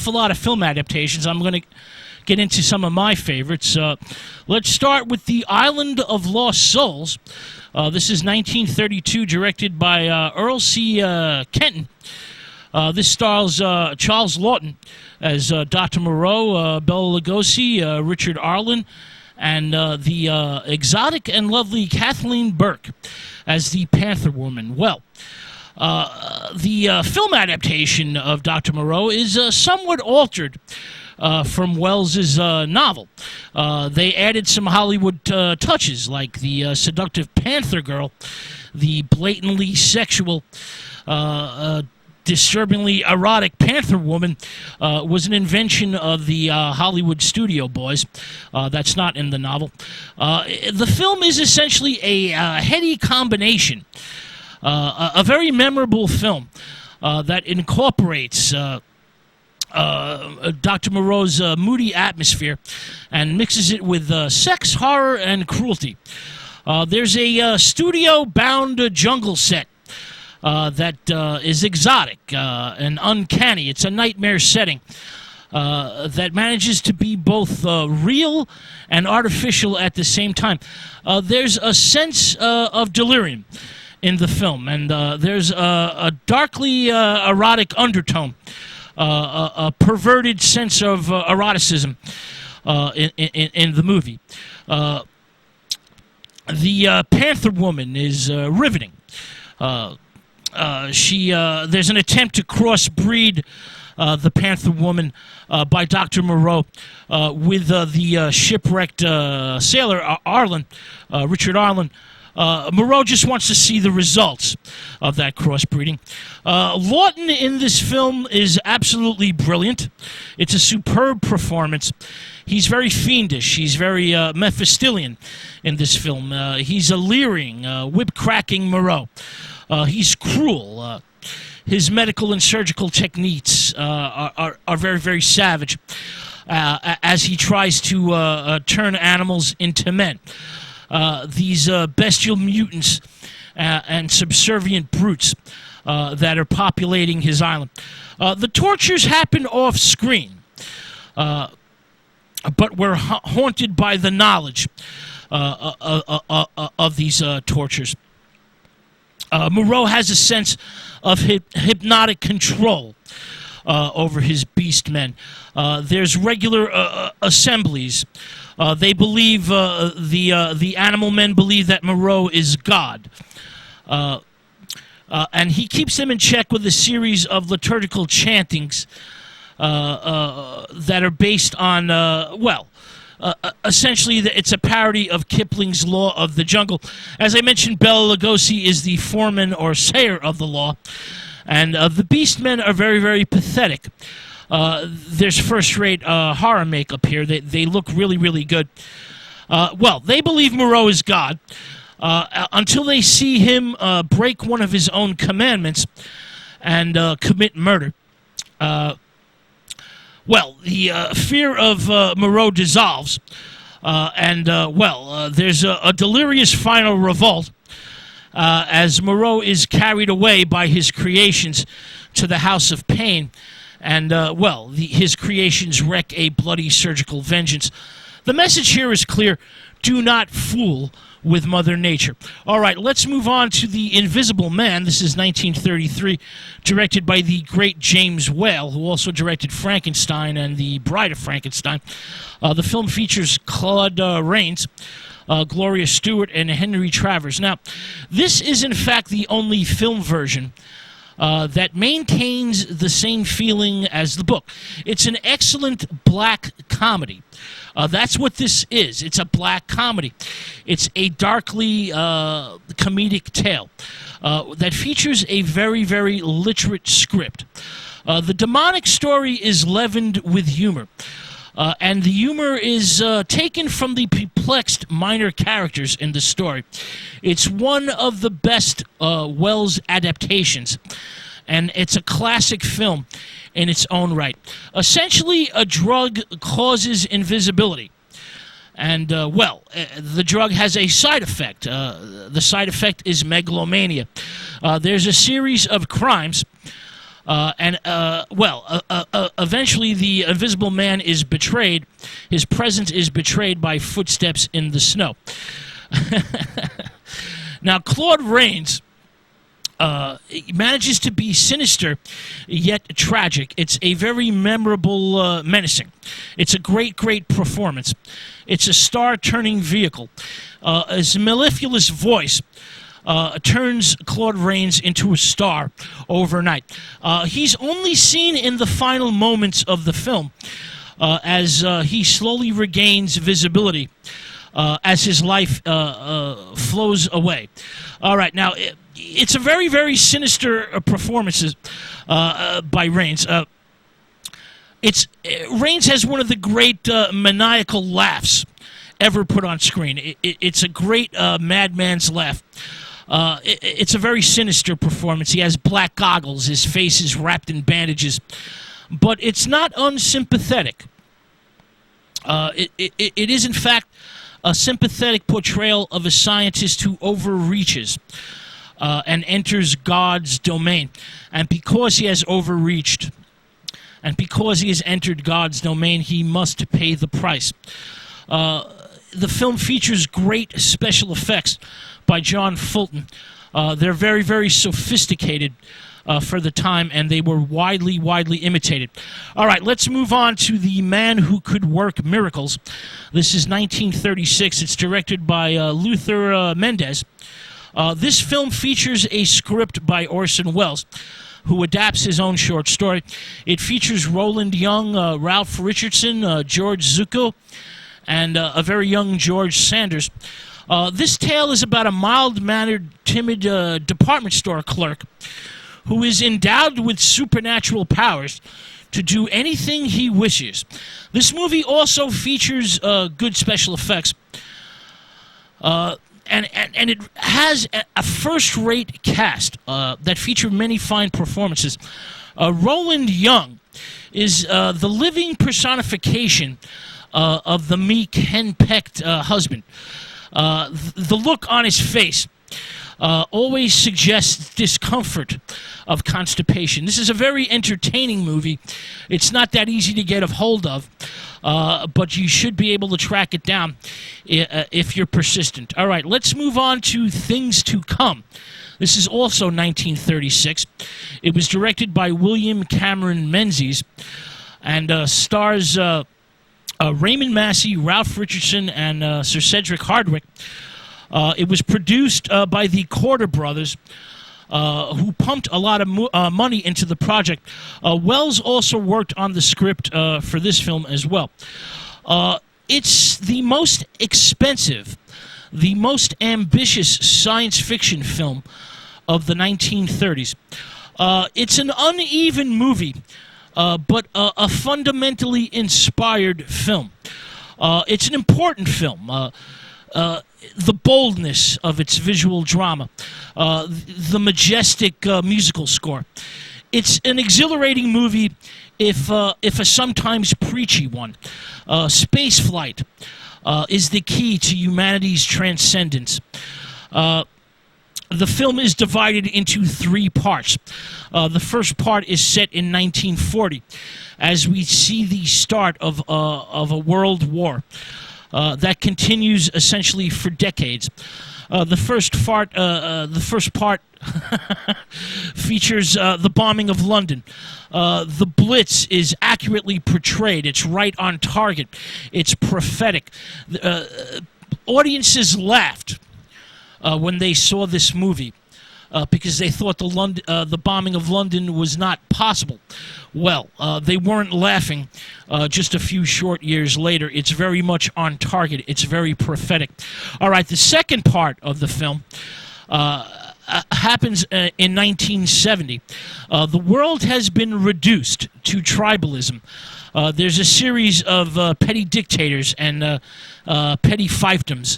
awful lot of film adaptations. I'm going to get into some of my favorites. Let's start with The Island of Lost Souls. This is 1932, directed by Earl C. Kenton. This stars Charles Lawton as Dr. Moreau, Bela Lugosi, Richard Arlen, and the exotic and lovely Kathleen Burke as the Panther Woman. Well, the film adaptation of Dr. Moreau is somewhat altered from Wells's novel. They added some Hollywood touches, like the seductive Panther Girl, the blatantly sexual, disturbingly erotic Panther Woman was an invention of the Hollywood studio boys. That's not in the novel. The film is essentially a heady combination, a very memorable film that incorporates Dr. Moreau's moody atmosphere and mixes it with sex, horror, and cruelty. There's a studio-bound jungle set that is exotic and uncanny. It's a nightmare setting that manages to be both real and artificial at the same time. There's a sense of delirium in the film, and there's a darkly erotic undertone, a perverted sense of eroticism in the movie. The Panther Woman is riveting. There's an attempt to crossbreed the Panther Woman by Dr. Moreau with the shipwrecked sailor Arlen, Richard Arlen. Moreau just wants to see the results of that crossbreeding. Lawton in this film is absolutely brilliant. It's a superb performance. He's very fiendish. He's very Mephistophelian in this film. He's a leering, whip-cracking Moreau. He's cruel. His medical and surgical techniques are very, very savage as he tries to turn animals into men. These bestial mutants and subservient brutes that are populating his island. The tortures happen off-screen, but we're haunted by the knowledge of these tortures. Moreau has a sense of hypnotic control over his beast men. There's regular assemblies. They believe, the animal men believe that Moreau is God. And he keeps them in check with a series of liturgical chantings that are based on, essentially, it's a parody of Kipling's Law of the Jungle. As I mentioned, Bela Lugosi is the foreman or sayer of the law, and the Beastmen are very, very pathetic. There's first-rate horror makeup here. They look really, really good. They believe Moreau is God until they see him break one of his own commandments and commit murder. The fear of Moreau dissolves, there's a delirious final revolt as Moreau is carried away by his creations to the House of Pain, and, his creations wreak a bloody surgical vengeance. The message here is clear: do not fool with Mother Nature. All right, let's move on to The Invisible Man. This is 1933, directed by the great James Whale, who also directed Frankenstein and The Bride of Frankenstein. The film features Claude Rains, Gloria Stewart, and Henry Travers. Now, this is in fact the only film version that maintains the same feeling as the book. It's an excellent black comedy. That's what this is. It's a black comedy. It's a darkly comedic tale that features a very, very literate script. The demonic story is leavened with humor. And the humor is taken from the perplexed minor characters in the story. It's one of the best Wells adaptations, and it's a classic film in its own right. Essentially, a drug causes invisibility. And, the drug has a side effect. The side effect is megalomania. There's a series of crimes Eventually the Invisible Man is betrayed. His presence is betrayed by footsteps in the snow. Now, Claude Rains manages to be sinister yet tragic. It's a very memorable menacing. It's a great, great performance. It's a star-turning vehicle. His mellifluous voice turns Claude Rains into a star overnight. He's only seen in the final moments of the film as he slowly regains visibility as his life flows away. All right, now, it's a very, very sinister performance by Rains. Rains has one of the great maniacal laughs ever put on screen. It's a great madman's laugh. It's a very sinister performance. He has black goggles. His face is wrapped in bandages. But it's not unsympathetic. It is, in fact, a sympathetic portrayal of a scientist who overreaches and enters God's domain. And because he has overreached, and because he has entered God's domain, he must pay the price. The film features great special effects by John Fulton. They're very, very sophisticated for the time, and they were widely, widely imitated. All right, let's move on to The Man Who Could Work Miracles. This is 1936. It's directed by Luther Mendez. This film features a script by Orson Welles, who adapts his own short story. It features Roland Young, Ralph Richardson, George Zucco, and a very young George Sanders. This tale is about a mild-mannered, timid department store clerk who is endowed with supernatural powers to do anything he wishes. This movie also features good special effects. And it has a first-rate cast that feature many fine performances. Roland Young is the living personification of the meek, henpecked husband. The look on his face always suggests discomfort of constipation. This is a very entertaining movie. It's not that easy to get a hold of, but you should be able to track it down if you're persistent. All right, let's move on to Things to Come. This is also 1936. It was directed by William Cameron Menzies and stars Raymond Massey, Ralph Richardson, and Sir Cedric Hardwicke. It was produced by the Corder brothers, who pumped a lot of money into the project. Wells also worked on the script for this film as well. It's the most expensive, the most ambitious science fiction film of the 1930s. It's an uneven movie, but a fundamentally inspired film. It's an important film. The boldness of its visual drama, the majestic musical score. It's an exhilarating movie, if a sometimes preachy one. Space flight is the key to humanity's transcendence. The film is divided into three parts. The first part is set in 1940, as we see the start of a world war that continues essentially for decades. The first part features the bombing of London. The Blitz is accurately portrayed. It's right on target. It's prophetic. Audiences laughed when they saw this movie because they thought the bombing of London was not possible. Well, they weren't laughing just a few short years later. It's very much on target. It's very prophetic. All right, the second part of the film happens in 1970. The world has been reduced to tribalism. There's a series of petty dictators and petty fiefdoms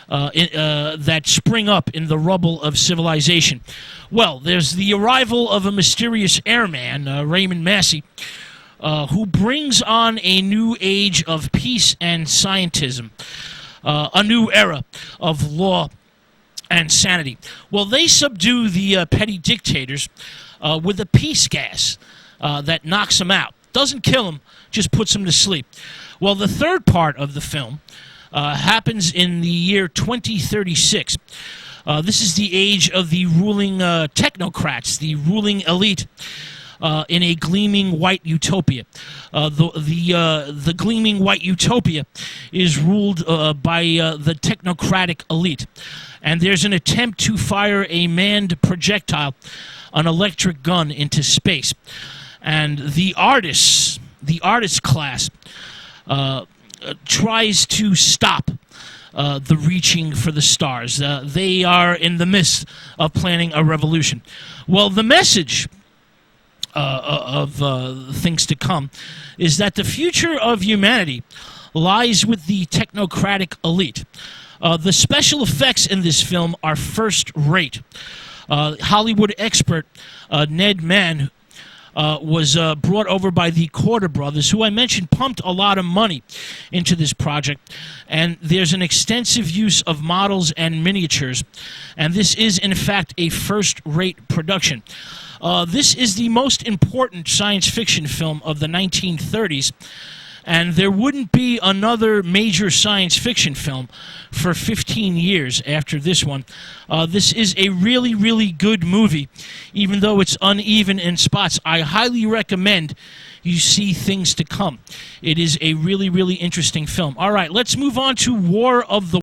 that spring up in the rubble of civilization. Well, there's the arrival of a mysterious airman, Raymond Massey, who brings on a new age of peace and scientism, a new era of law and sanity. Well, they subdue the petty dictators, with a peace gas that knocks him out. Doesn't kill him, just puts him to sleep. Well, the third part of the film happens in the year 2036. This is the age of the ruling technocrats, the ruling elite, in a gleaming white utopia. The gleaming white utopia is ruled by the technocratic elite. And there's an attempt to fire a manned projectile, an electric gun, into space. And the artist class tries to stop the reaching for the stars. They are in the midst of planning a revolution. Well, the message of things to come is that the future of humanity lies with the technocratic elite. The special effects in this film are first rate. Hollywood expert Ned Mann was brought over by the Corder brothers, who I mentioned pumped a lot of money into this project. And there's an extensive use of models and miniatures. And this is, in fact, a first-rate production. This is the most important science fiction film of the 1930s. And there wouldn't be another major science fiction film for 15 years after this one. This is a really, really good movie, even though it's uneven in spots. I highly recommend you see Things to Come. It is a really, really interesting film. All right, let's move on to War of the